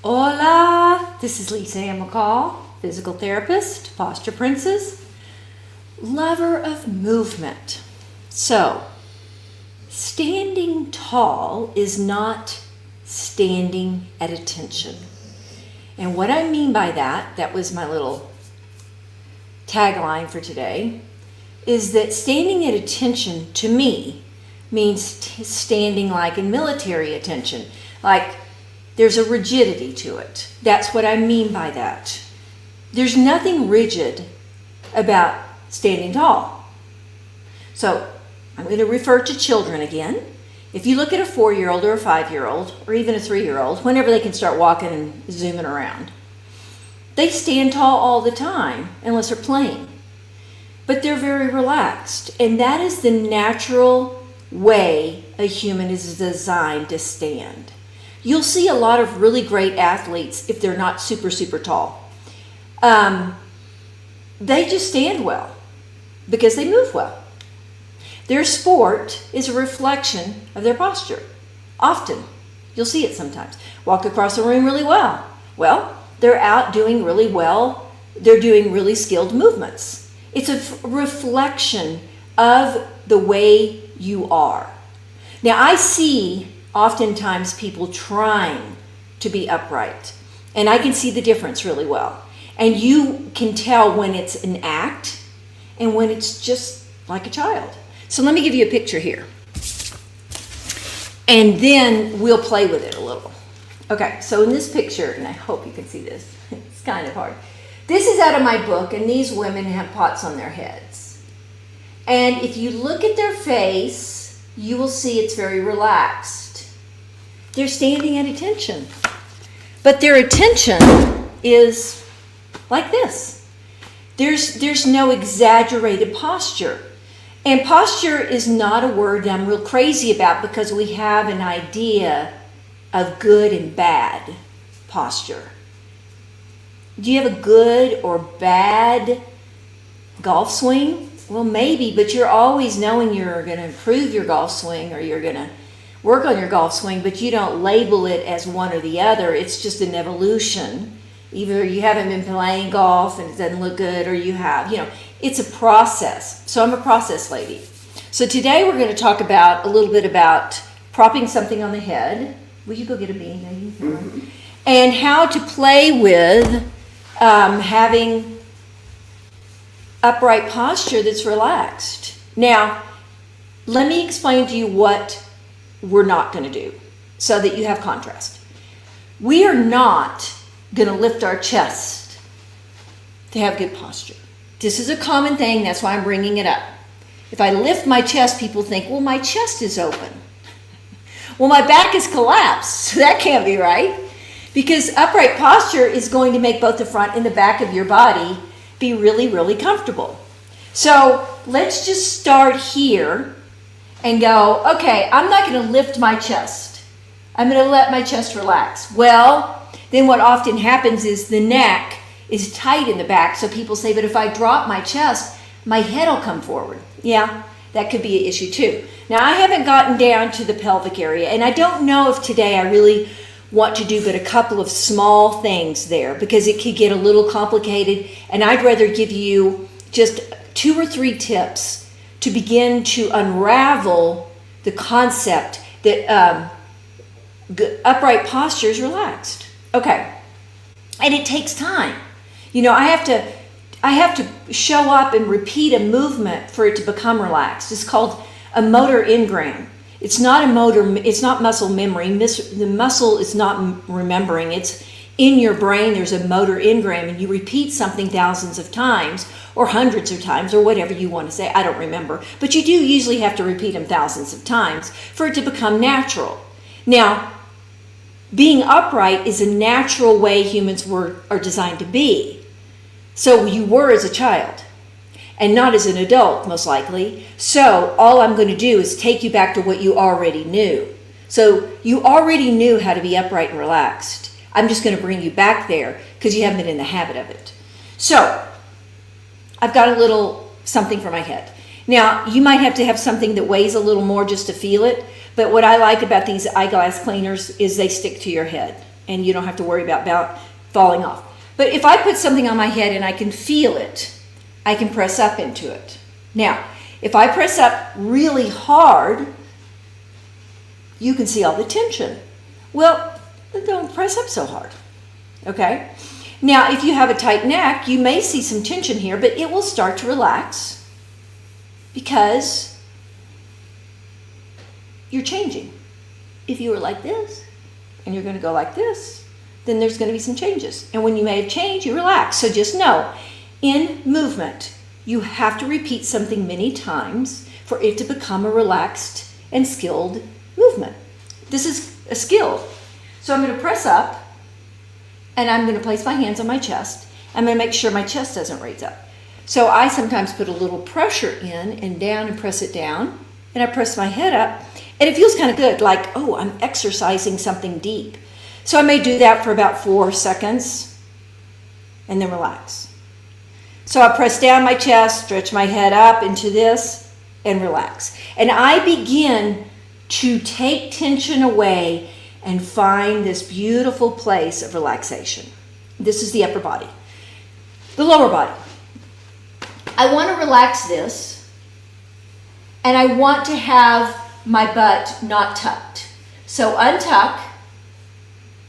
Hola, this is Lisa Ann McCall, physical therapist, posture princess, lover of movement. So, standing tall is not standing at attention. And what I mean by that was my little tagline for today, is that standing at attention to me means standing like in military attention, like there's a rigidity to it. That's what I mean by that. There's nothing rigid about standing tall. So I'm going to refer to children again. If you look at a 4-year-old or a 5-year-old or even a 3-year-old, whenever they can start walking and zooming around, they stand tall all the time unless they're playing. But they're very relaxed. And that is the natural way a human is designed to stand. You'll see a lot of really great athletes if they're not super, super tall. They just stand well because they move well. Their sport is a reflection of their posture. Often, you'll see it sometimes. Walk across the room really well. Well, they're out doing really well. They're doing really skilled movements. It's a reflection of the way you are. Now, I see oftentimes people trying to be upright, and I can see the difference really well. And you can tell when it's an act and when it's just like a child. So let me give you a picture here, and then we'll play with it a little. Okay, so in this picture, and I hope you can see this, it's kind of hard. This is out of my book, and these women have pots on their heads. And if you look at their face, you will see it's very relaxed. They're standing at attention. But their attention is like this. There's no exaggerated posture. And posture is not a word that I'm real crazy about because we have an idea of good and bad posture. Do you have a good or bad golf swing? Well, maybe, but you're always knowing you're going to improve your golf swing or you're going to work on your golf swing, but you don't label it as one or the other. It's just an evolution. Either you haven't been playing golf and it doesn't look good, or you have, it's a process. So I'm a process lady. So today we're going to talk about a little bit about propping something on the head. Will you go get a bean, lady? Mm-hmm. And how to play with having upright posture that's relaxed. Now, let me explain to you what we're not going to do so that you have contrast. We are not going to lift our chest to have good posture. This is a common thing. That's why I'm bringing it up. If I lift my chest, people think, well, my chest is open. Well, my back is collapsed. So that can't be right. Because upright posture is going to make both the front and the back of your body be really, really comfortable. So let's just start here and go, okay, I'm not going to lift my chest. I'm going to let my chest relax. Well, then what often happens is the neck is tight in the back. So people say, but if I drop my chest, my head will come forward. Yeah, that could be an issue too. Now, I haven't gotten down to the pelvic area, and I don't know if today I really want to do but a couple of small things there because it could get a little complicated, and I'd rather give you just 2 or 3 tips to begin to unravel the concept that upright posture is relaxed. Okay, and it takes time. I have to show up and repeat a movement for it to become relaxed. It's called a motor engram. It's not it's not muscle memory. The muscle is not remembering. It's in your brain. There's a motor engram, and you repeat something thousands of times or hundreds of times or whatever you want to say. I don't remember. But you do usually have to repeat them thousands of times for it to become natural. Now, being upright is a natural way humans are designed to be. So you were as a child and not as an adult, most likely. So all I'm going to do is take you back to what you already knew. So you already knew how to be upright and relaxed. I'm just going to bring you back there because you haven't been in the habit of it. So I've got a little something for my head. Now, you might have to have something that weighs a little more just to feel it. But what I like about these eyeglass cleaners is they stick to your head. and you don't have to worry about falling off. But if I put something on my head and I can feel it, I can press up into it. Now, if I press up really hard, you can see all the tension. Well, don't press up so hard, okay? Now, if you have a tight neck, you may see some tension here, but it will start to relax because you're changing. If you were like this and you're going to go like this, then there's going to be some changes. And when you may have changed, you relax. So just know, in movement, you have to repeat something many times for it to become a relaxed and skilled movement. This is a skill. So I'm going to press up, and I'm going to place my hands on my chest. I'm going to make sure my chest doesn't raise up. So I sometimes put a little pressure in and down and press it down, and I press my head up, and it feels kind of good, like, oh, I'm exercising something deep. So I may do that for about 4 seconds, and then relax. So I press down my chest, stretch my head up into this, and relax. And I begin to take tension away and find this beautiful place of relaxation. This is the upper body. The lower body. I want to relax this, and I want to have my butt not tucked. So untuck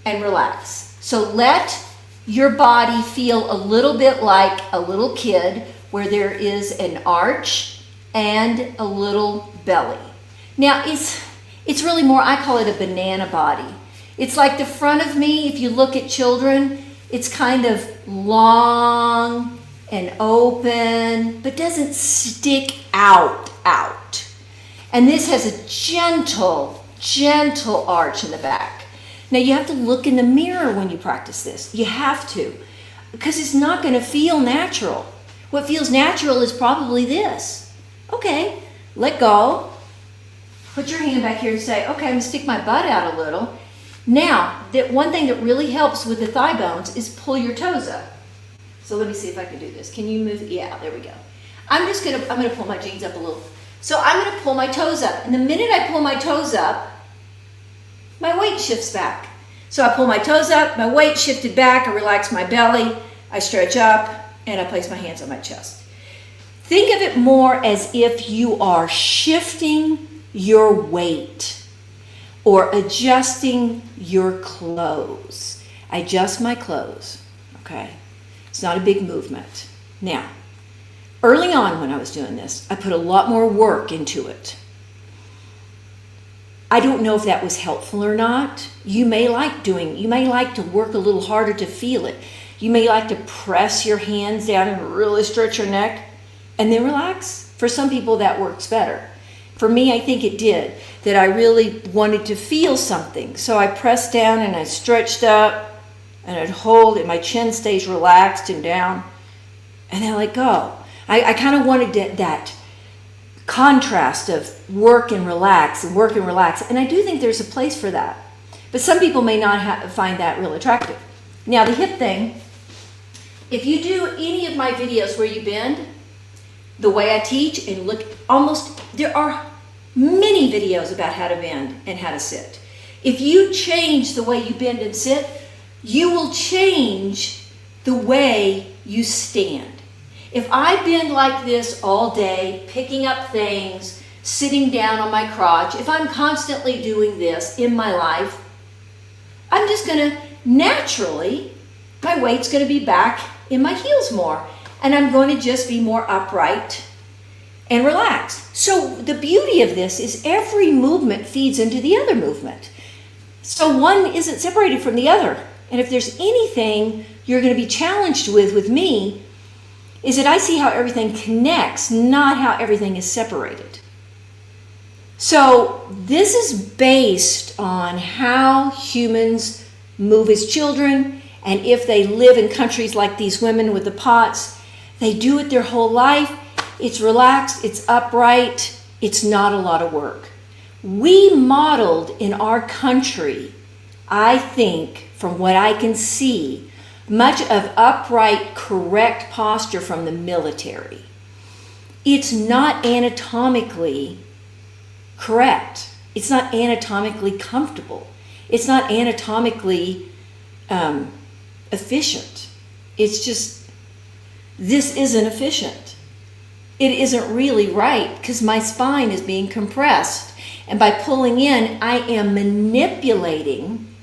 and relax. So let your body feel a little bit like a little kid, where there is an arch and a little belly. Now it's really more, I call it a banana body. It's like the front of me, if you look at children, it's kind of long and open, but doesn't stick out. And this has a gentle arch in the back. Now you have to look in the mirror when you practice this. You have to, because it's not going to feel natural. What feels natural is probably this. Okay, let go. Put your hand back here and say, okay, I'm going to stick my butt out a little. Now, that one thing that really helps with the thigh bones is pull your toes up. So let me see if I can do this. Can you move? Yeah, there we go. I'm going to pull my jeans up a little. So I'm going to pull my toes up. And the minute I pull my toes up, my weight shifts back. So I pull my toes up, my weight shifted back, I relax my belly, I stretch up, and I place my hands on my chest. Think of it more as if you are shifting your weight or adjusting your clothes. I adjust my clothes, okay? It's not a big movement. Now, early on when I was doing this, I put a lot more work into it. I don't know if that was helpful or not. You may like to work a little harder to feel it. You may like to press your hands down and really stretch your neck and then relax. For some people that works better. For me, I think it did, that I really wanted to feel something. So I pressed down and I stretched up and I'd hold and my chin stays relaxed and down, and then I let go. I kind of wanted that contrast of work and relax, and I do think there's a place for that. But some people may not find that real attractive. Now the hip thing, if you do any of my videos where you bend, the way I teach and look, there are many videos about how to bend and how to sit. If you change the way you bend and sit, you will change the way you stand. If I bend like this all day, picking up things, sitting down on my crotch, if I'm constantly doing this in my life, I'm just going to naturally, my weight's going to be back in my heels more, and I'm going to just be more upright and relaxed. So the beauty of this is every movement feeds into the other movement. So one isn't separated from the other. And if there's anything you're going to be challenged with me, is that I see how everything connects, not how everything is separated. So this is based on how humans move as children, and if they live in countries like these women with the pots, they do it their whole life. It's relaxed, it's upright, it's not a lot of work. We modeled in our country, I think, from what I can see, much of upright, correct posture from the military. It's not anatomically correct. It's not anatomically comfortable. It's not anatomically efficient. It's just, this isn't efficient. It isn't really right because my spine is being compressed. And by pulling in, I am manipulating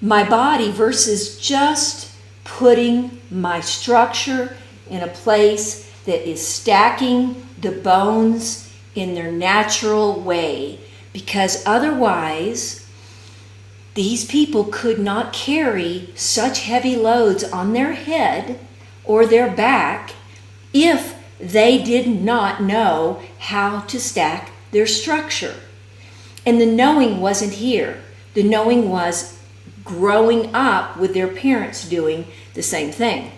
my body versus just putting my structure in a place that is stacking the bones in their natural way. Because otherwise, these people could not carry such heavy loads on their head or their back if they did not know how to stack their structure. And the knowing wasn't here. The knowing was growing up with their parents doing the same thing.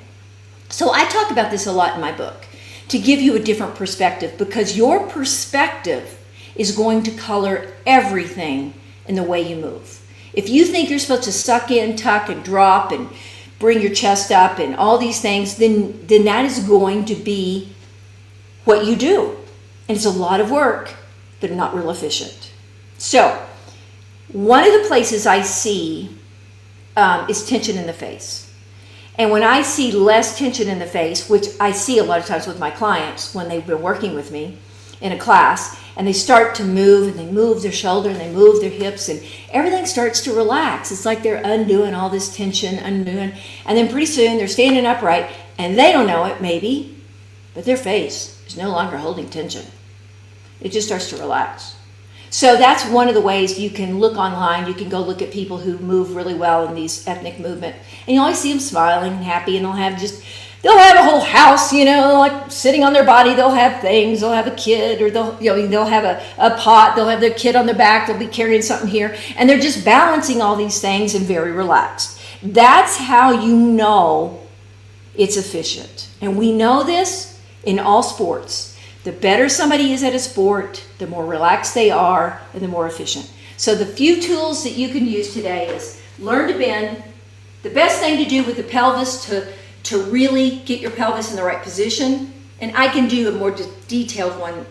So I talk about this a lot in my book to give you a different perspective, because your perspective is going to color everything in the way you move. If you think you're supposed to suck in, tuck, and drop, and bring your chest up, and all these things, then that is going to be what you do. And it's a lot of work, but not real efficient. So, one of the places I see is tension in the face. And when I see less tension in the face, which I see a lot of times with my clients when they've been working with me in a class, and they start to move, and they move their shoulder, and they move their hips, and everything starts to relax. It's like they're undoing all this tension, and then pretty soon they're standing upright, and they don't know it, maybe, but their face is no longer holding tension. It just starts to relax. So that's one of the ways you can look online. You can go look at people who move really well in these ethnic movement, and you always see them smiling and happy, and they'll have a whole house, like sitting on their body. They'll have things. They'll have a kid, or they'll have a pot. They'll have their kid on their back. They'll be carrying something here, and they're just balancing all these things and very relaxed. That's how you know it's efficient, and we know this in all sports. The better somebody is at a sport, the more relaxed they are, and the more efficient. So the few tools that you can use today is learn to bend. The best thing to do with the pelvis to really get your pelvis in the right position, and I can do a more detailed one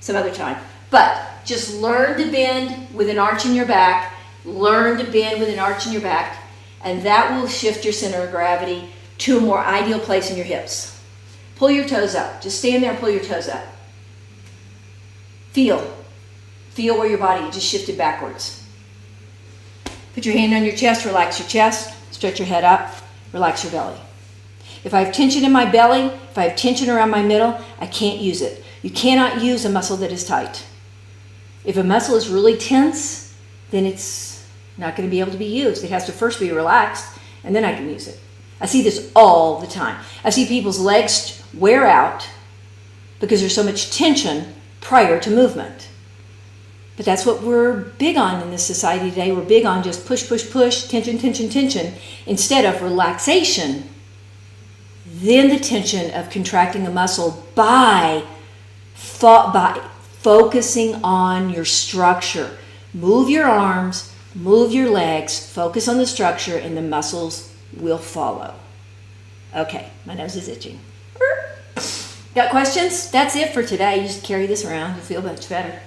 some other time, but just learn to bend with an arch in your back. Learn to bend with an arch in your back, and that will shift your center of gravity to a more ideal place in your hips. Pull your toes up. Just stand there and pull your toes up. Feel where your body just shifted backwards. Put your hand on your chest, relax your chest, stretch your head up, relax your belly. If I have tension in my belly, if I have tension around my middle, I can't use it. You cannot use a muscle that is tight. If a muscle is really tense, then it's not going to be able to be used. It has to first be relaxed, and then I can use it. I see this all the time. I see people's legs wear out because there's so much tension prior to movement. But that's what we're big on in this society today. We're big on just push, push, push, tension, tension, tension, instead of relaxation. Then the tension of contracting a muscle by focusing on your structure. Move your arms, move your legs, focus on the structure, and the muscles will follow. Okay, my nose is itching. Got questions? That's it for today. You just carry this around. You'll feel much better.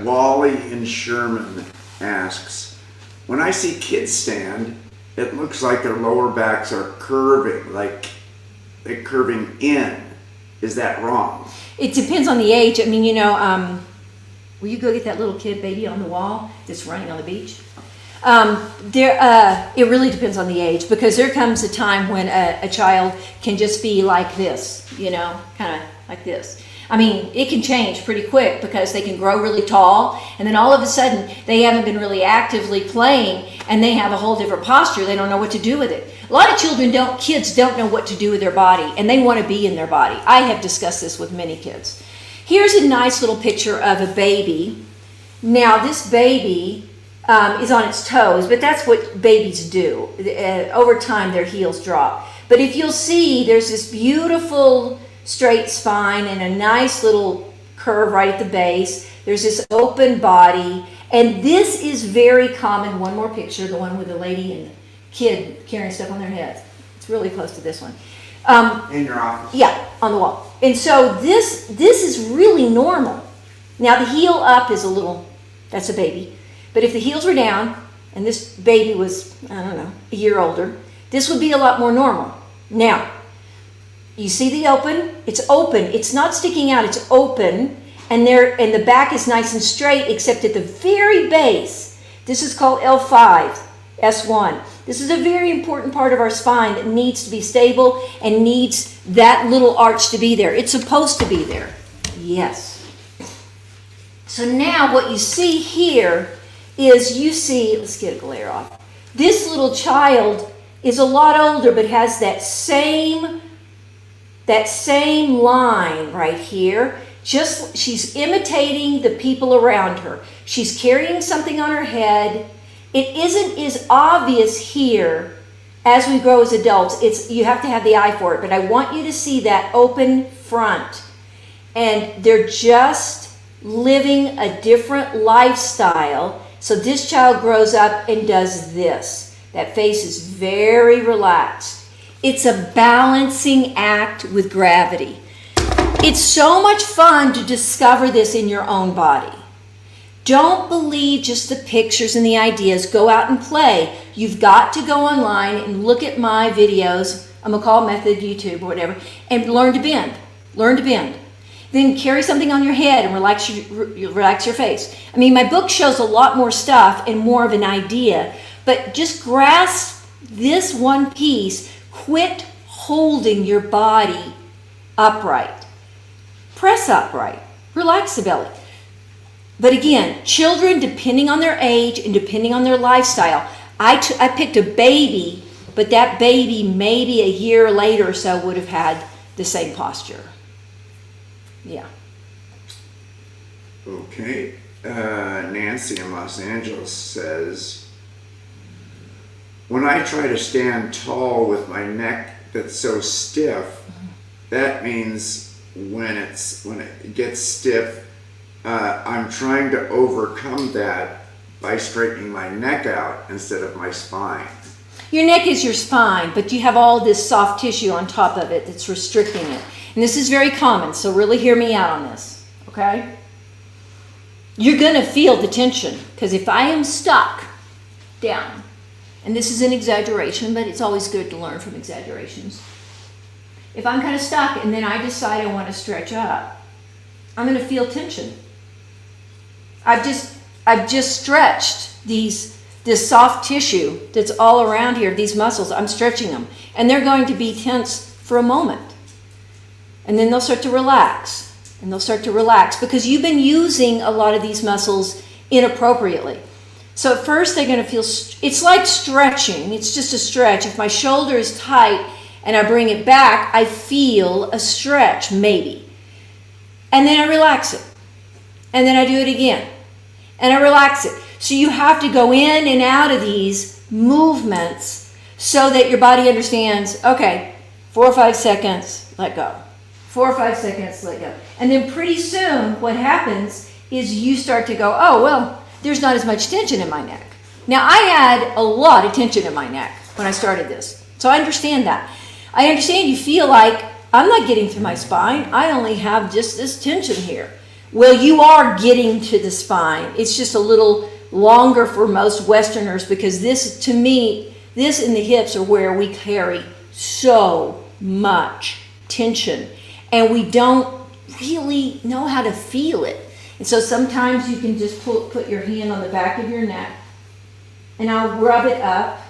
Wally in Sherman asks, when I see kids stand, it looks like their lower backs are curving, like they're curving in. Is that wrong? It depends on the age. I mean, will you go get that little kid baby on the wall that's running on the beach? It really depends on the age, because there comes a time when a child can just be like this, kind of like this. I mean, it can change pretty quick because they can grow really tall, and then all of a sudden they haven't been really actively playing, and they have a whole different posture. They don't know what to do with it. A lot of kids don't know what to do with their body, and they want to be in their body. I have discussed this with many kids. Here's a nice little picture of a baby. Now, this baby is on its toes, but that's what babies do. Over time, their heels drop. But if you'll see, there's this beautiful straight spine and a nice little curve right at the base. There's this open body, and this is very common. One more picture, the one with the lady and the kid carrying stuff on their heads. It's really close to this one. In your office? Yeah, on the wall. And so this is really normal. Now the heel up is that's a baby. But if the heels were down and this baby was, I don't know, a year older, this would be a lot more normal. Now, you see the open? It's open. It's not sticking out. It's open, and the back is nice and straight, except at the very base. This is called L5, S1. This is a very important part of our spine that needs to be stable and needs that little arch to be there. It's supposed to be there. Yes. So now what you see here is you see, let's get a glare off. This little child is a lot older, but has that same line right here. Just, she's imitating the people around her. She's carrying something on her head. It isn't as obvious here as we grow as adults. You have to have the eye for it, but I want you to see that open front. And they're just living a different lifestyle. So this child grows up and does this. That face is very relaxed. It's a balancing act with gravity. It's so much fun to discover this in your own body. Don't believe just the pictures and the ideas. Go out and play. You've got to go online and look at my videos, a McCall Method, YouTube or whatever, and learn to bend. Learn to bend. Then carry something on your head and relax your face. I mean, my book shows a lot more stuff and more of an idea, but just grasp this one piece. Quit holding your body upright. Press upright. Relax the belly. But again, children, depending on their age and depending on their lifestyle, I picked a baby, but that baby maybe a year later or so would have had the same posture. Yeah. Okay. Nancy in Los Angeles says, when I try to stand tall with my neck that's so stiff, that means when it gets stiff, I'm trying to overcome that by straightening my neck out instead of my spine. Your neck is your spine, but you have all this soft tissue on top of it that's restricting it. And this is very common, so really hear me out on this, okay? You're going to feel the tension, because if I am stuck down, and this is an exaggeration, but it's always good to learn from exaggerations. If I'm kind of stuck and then I decide I want to stretch up, I'm going to feel tension. I've just stretched this soft tissue that's all around here, these muscles. I'm stretching them, and they're going to be tense for a moment. And then they'll start to relax, and they'll start to relax because you've been using a lot of these muscles inappropriately. So at first they're going to feel, it's like stretching. It's just a stretch. If my shoulder is tight and I bring it back, I feel a stretch, maybe. And then I relax it. And then I do it again. And I relax it. So you have to go in and out of these movements so that your body understands, okay, 4 or 5 seconds, let go. 4 or 5 seconds, let go. And then pretty soon what happens is you start to go, oh, well, there's not as much tension in my neck. Now, I had a lot of tension in my neck when I started this. So I understand that. I understand you feel like I'm not getting to my spine. I only have just this tension here. Well, you are getting to the spine. It's just a little longer for most Westerners because this, to me, this and the hips are where we carry so much tension. And we don't really know how to feel it. And so sometimes you can just put your hand on the back of your neck, and I'll rub it up,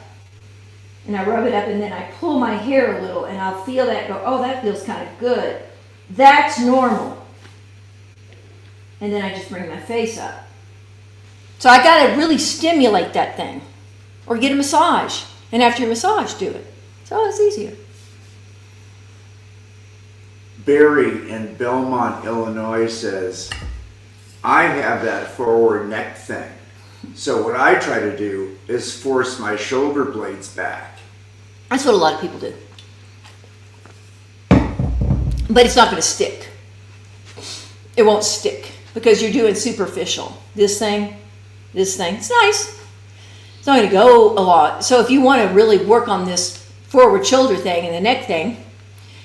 and then I pull my hair a little, and I'll feel that go, oh, that feels kind of good. That's normal. And then I just bring my face up. So I got to really stimulate that thing, or get a massage, and after your massage, do it. So it's easier. Barry in Belmont, Illinois says, I have that forward neck thing. So what I try to do is force my shoulder blades back. That's what a lot of people do. But it's not going to stick. It won't stick because you're doing superficial. This thing, it's nice. It's not going to go a lot. So if you want to really work on this forward shoulder thing and the neck thing,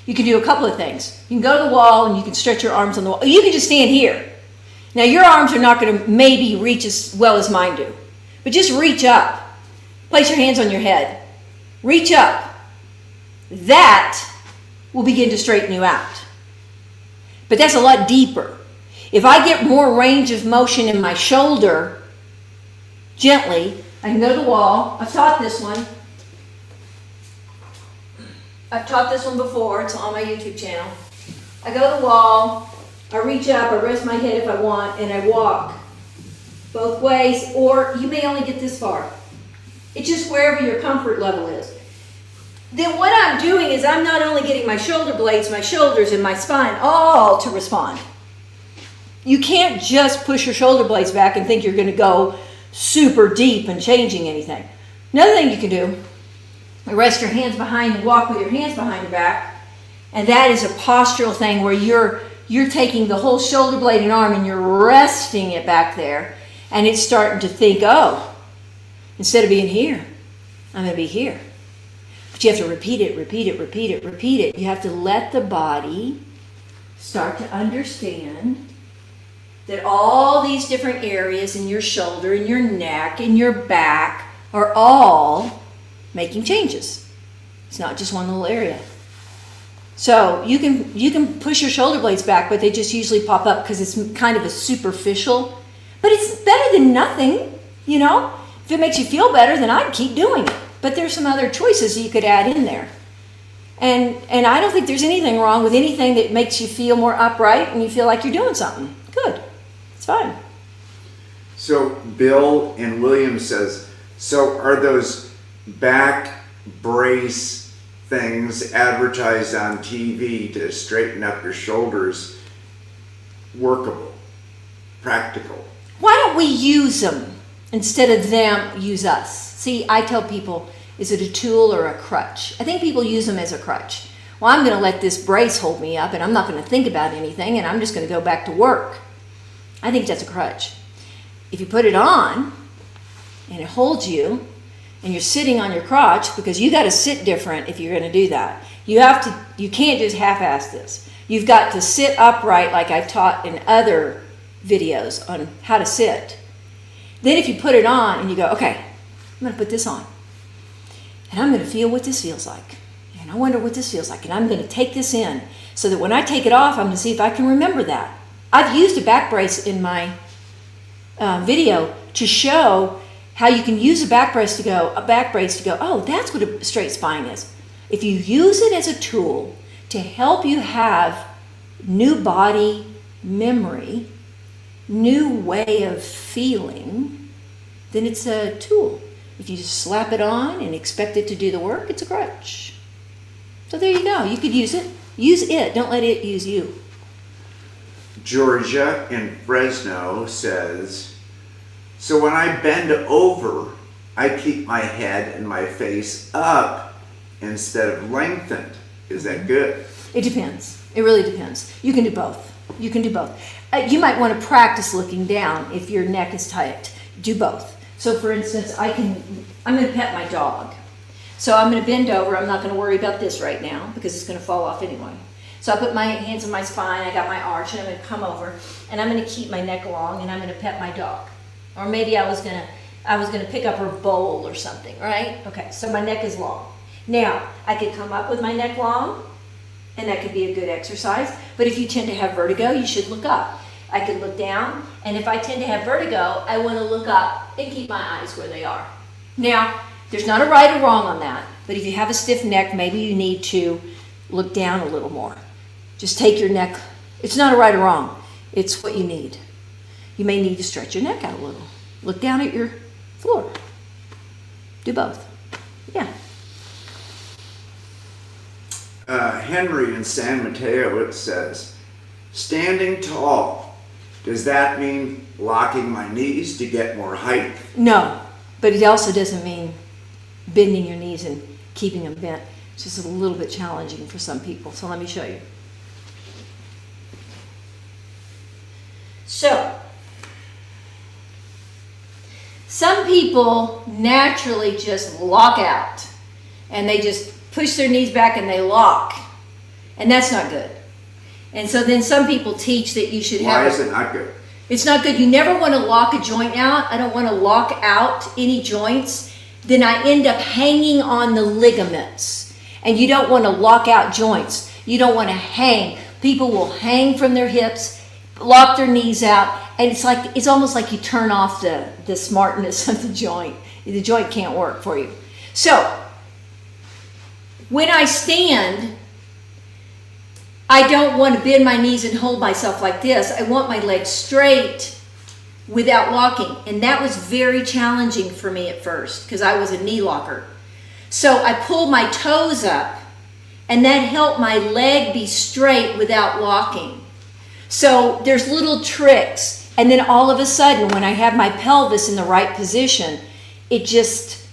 you can do a couple of things. You can go to the wall and you can stretch your arms on the wall. You can just stand here. Now your arms are not going to maybe reach as well as mine do, but just reach up Place your hands on your head. Reach up. That will begin to straighten you out. But that's a lot deeper. If I get more range of motion in my shoulder, gently, I can go to the wall. I've taught this one. I've taught this one before. It's on my YouTube channel. I go to the wall. I reach up. I rest my head if I want, and I walk both ways, or you may only get this far. It's just wherever your comfort level is. Then what I'm doing is I'm not only getting my shoulder blades, my shoulders, and my spine all to respond. You can't just push your shoulder blades back and think you're going to go super deep and changing anything. Another thing you can do, rest your hands behind and walk with your hands behind your back. And that is a postural thing where you're taking the whole shoulder blade and arm and you're resting it back there. And it's starting to think, oh, instead of being here, I'm going to be here. But you have to repeat it, repeat it, repeat it, repeat it. You have to let the body start to understand that all these different areas in your shoulder, in your neck, in your back are all making changes. It's not just one little area. So you can push your shoulder blades back, but they just usually pop up because it's kind of a superficial. But it's better than nothing, you know. If it makes you feel better, then I'd keep doing it. But there's some other choices that you could add in there. And I don't think there's anything wrong with anything that makes you feel more upright and you feel like you're doing something. Good. It's fine. So Bill in Williams says, so are those back brace things advertised on TV to straighten up your shoulders workable, practical? Why don't we use them instead of them use us? See, I tell people, is it a tool or a crutch? I think people use them as a crutch. Well, I'm going to let this brace hold me up and I'm not going to think about anything and I'm just going to go back to work. I think that's a crutch. If you put it on and it holds you and you're sitting on your crotch, because you got to sit different if you're going to do that. You can't just half-ass this. You've got to sit upright like I've taught in other videos on how to sit. Then if you put it on and you go, okay, I'm going to put this on and I'm going to feel what this feels like. And I wonder what this feels like. And I'm going to take this in so that when I take it off, I'm going to see if I can remember that. I've used a back brace in my video to show how you can use a back brace to go, oh, that's what a straight spine is. If you use it as a tool to help you have new body memory, new way of feeling, then it's a tool. If you just slap it on and expect it to do the work, it's a crutch. So there you go. You could use it. Use it. Don't let it use you. Georgia in Fresno says, so when I bend over, I keep my head and my face up instead of lengthened. Is that good? It depends. It really depends. You can do both. You can do both. You might want to practice looking down if your neck is tight. Do both. So for instance, I'm going to pet my dog. So I'm going to bend over. I'm not going to worry about this right now because it's going to fall off anyway. So I put my hands on my spine, I got my arch, and I'm going to come over, and I'm going to keep my neck long, and I'm going to pet my dog. Or maybe I was going to pick up her bowl or something, right? Okay, so my neck is long. Now, I could come up with my neck long, and that could be a good exercise. But if you tend to have vertigo, you should look up. I could look down, and if I tend to have vertigo, I want to look up and keep my eyes where they are. Now, there's not a right or wrong on that, but if you have a stiff neck, maybe you need to look down a little more. Just take your neck. It's not a right or wrong. It's what you need. You may need to stretch your neck out a little. Look down at your floor. Do both. Yeah. Henry in San Mateo, it says, standing tall, does that mean locking my knees to get more height? No, but it also doesn't mean bending your knees and keeping them bent. It's just a little bit challenging for some people. So let me show you. So, some people naturally just lock out and they just push their knees back and they lock, and that's not good. And so then some people teach that you should have... Why is it not good? It's not good. You never want to lock a joint out. I don't want to lock out any joints then I end up hanging on the ligaments. And you don't want to lock out joints. You don't want to hang. People will hang from their hips, lock their knees out, and it's almost like you turn off the smartness of the joint. The joint can't work for you. So, when I stand, I don't want to bend my knees and hold myself like this. I want my legs straight without locking. And that was very challenging for me at first because I was a knee locker. So I pulled my toes up, and that helped my leg be straight without locking. So there's little tricks. And then all of a sudden, when I have my pelvis in the right position, it just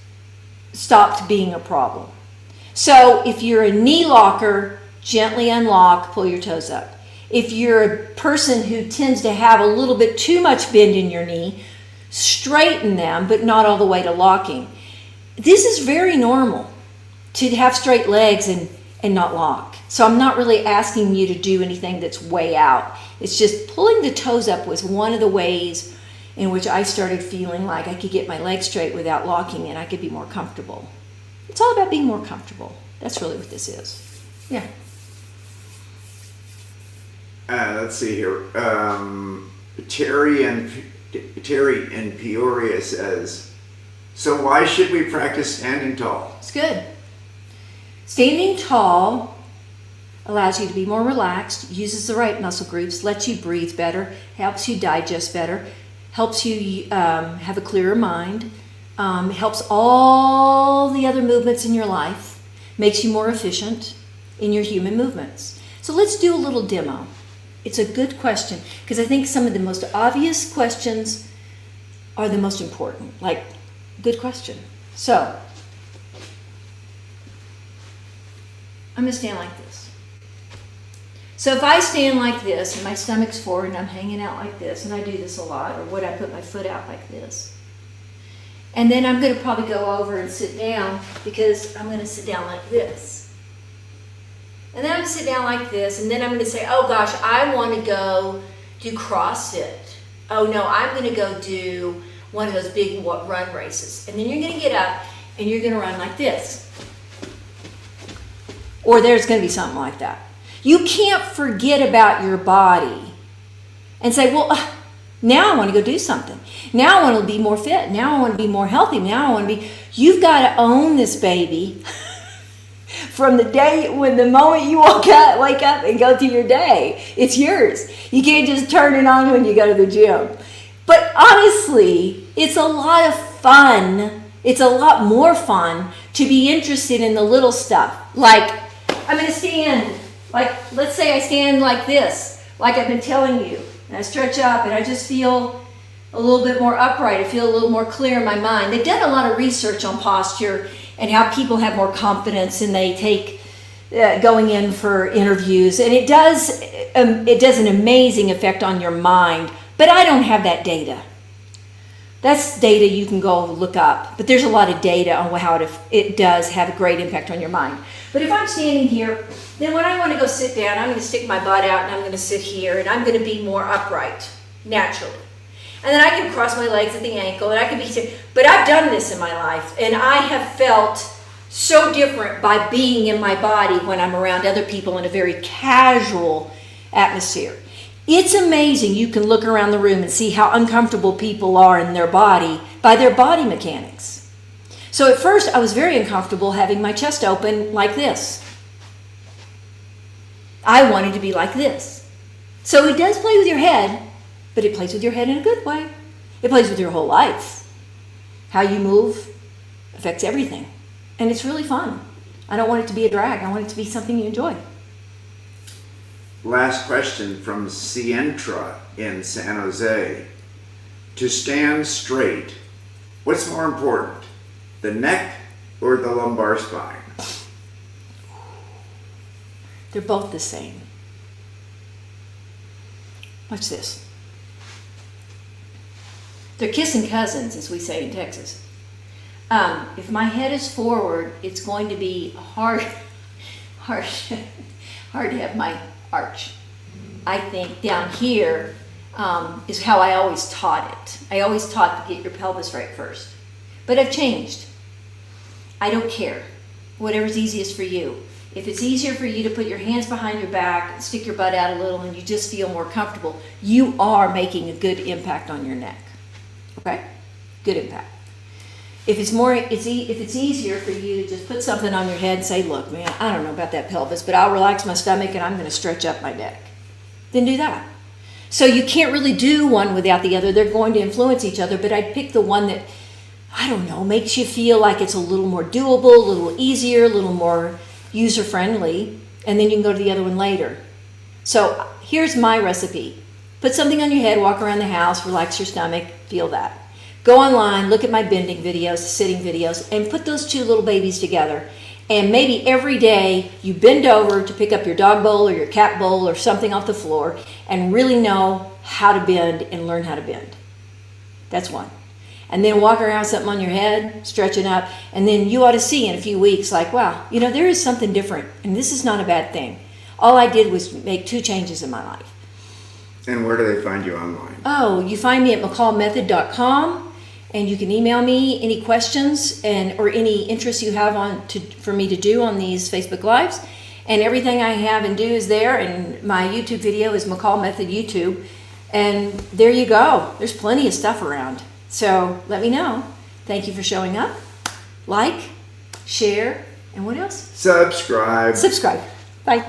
stopped being a problem. So if you're a knee locker, gently unlock, pull your toes up. If you're a person who tends to have a little bit too much bend in your knee, straighten them, but not all the way to locking. This is very normal to have straight legs and not lock. So I'm not really asking you to do anything that's way out. It's just pulling the toes up was one of the ways in which I started feeling like I could get my legs straight without locking and I could be more comfortable. It's all about being more comfortable. That's really what this is. Yeah. Let's see here. Terry in Peoria says, so why should we practice standing tall? It's good. Standing tall allows you to be more relaxed, uses the right muscle groups, lets you breathe better, helps you digest better, helps you have a clearer mind, helps all the other movements in your life, makes you more efficient in your human movements. So let's do a little demo. It's a good question because I think some of the most obvious questions are the most important. Like, good question. So, I'm going to stand like this. So if I stand like this and my stomach's forward and I'm hanging out like this, and I do this a lot, or would I put my foot out like this? And then I'm going to probably go over and sit down because I'm going to sit down like this. And then I'm going to sit down like this, and then I'm going to say, oh gosh, I want to go do CrossFit. Oh no, I'm going to go do one of those big run races. And then you're going to get up and you're going to run like this. Or there's going to be something like that. You can't forget about your body and say, well, now I want to go do something. Now I want to be more fit. Now I want to be more healthy. Now I want to be... You've got to own this baby from the moment you wake up and go through your day. It's yours. You can't just turn it on when you go to the gym. But honestly, it's a lot of fun. It's a lot more fun to be interested in the little stuff. Like, I'm going to stand, like, let's say I stand like this, like I've been telling you. And I stretch up and I just feel a little bit more upright. I feel a little more clear in my mind. They've done a lot of research on posture and how people have more confidence and they take going in for interviews. And it does an amazing effect on your mind. But I don't have that data. That's data you can go look up. But there's a lot of data on how it does have a great impact on your mind. But if I'm standing here, then when I want to go sit down, I'm going to stick my butt out and I'm going to sit here and I'm going to be more upright, naturally. And then I can cross my legs at the ankle and I can be... But I've done this in my life and I have felt so different by being in my body when I'm around other people in a very casual atmosphere. It's amazing. You can look around the room and see how uncomfortable people are in their body by their body mechanics. So at first I was very uncomfortable having my chest open like this. I wanted to be like this. So it does play with your head, but it plays with your head in a good way. It plays with your whole life. How you move affects everything. And it's really fun. I don't want it to be a drag. I want it to be something you enjoy. Last question from Sientra in San Jose. To stand straight, what's more important, the neck or the lumbar spine? They're both the same. Watch this. They're kissing cousins, as we say in Texas. If my head is forward, it's going to be hard to have my arch. I think down here is how I always taught it. I always taught to get your pelvis right first. But I've changed. I don't care. Whatever's easiest for you. If it's easier for you to put your hands behind your back and stick your butt out a little and you just feel more comfortable, you are making a good impact on your neck. Okay? Good impact. If it's easier for you to just put something on your head and say, look, man, I don't know about that pelvis, but I'll relax my stomach and I'm going to stretch up my neck. Then do that. So you can't really do one without the other. They're going to influence each other, but I'd pick the one that, I don't know, makes you feel like it's a little more doable, a little easier, a little more user-friendly, and then you can go to the other one later. So here's my recipe. Put something on your head, walk around the house, relax your stomach, feel that. Go online, look at my bending videos, sitting videos, and put those two little babies together. And maybe every day you bend over to pick up your dog bowl or your cat bowl or something off the floor and really know how to bend and learn how to bend. That's one. And then walk around with something on your head, stretching up, and then you ought to see in a few weeks, like, wow, you know, there is something different, and this is not a bad thing. All I did was make 2 changes in my life. And where do they find you online? Oh, you find me at McCallMethod.com, and you can email me any questions or any interest you have for me to do on these Facebook Lives. And everything I have and do is there, and my YouTube video is McCall Method YouTube. And there you go. There's plenty of stuff around. So let me know. Thank you for showing up. Like, share, and what else? Subscribe. Subscribe. Bye.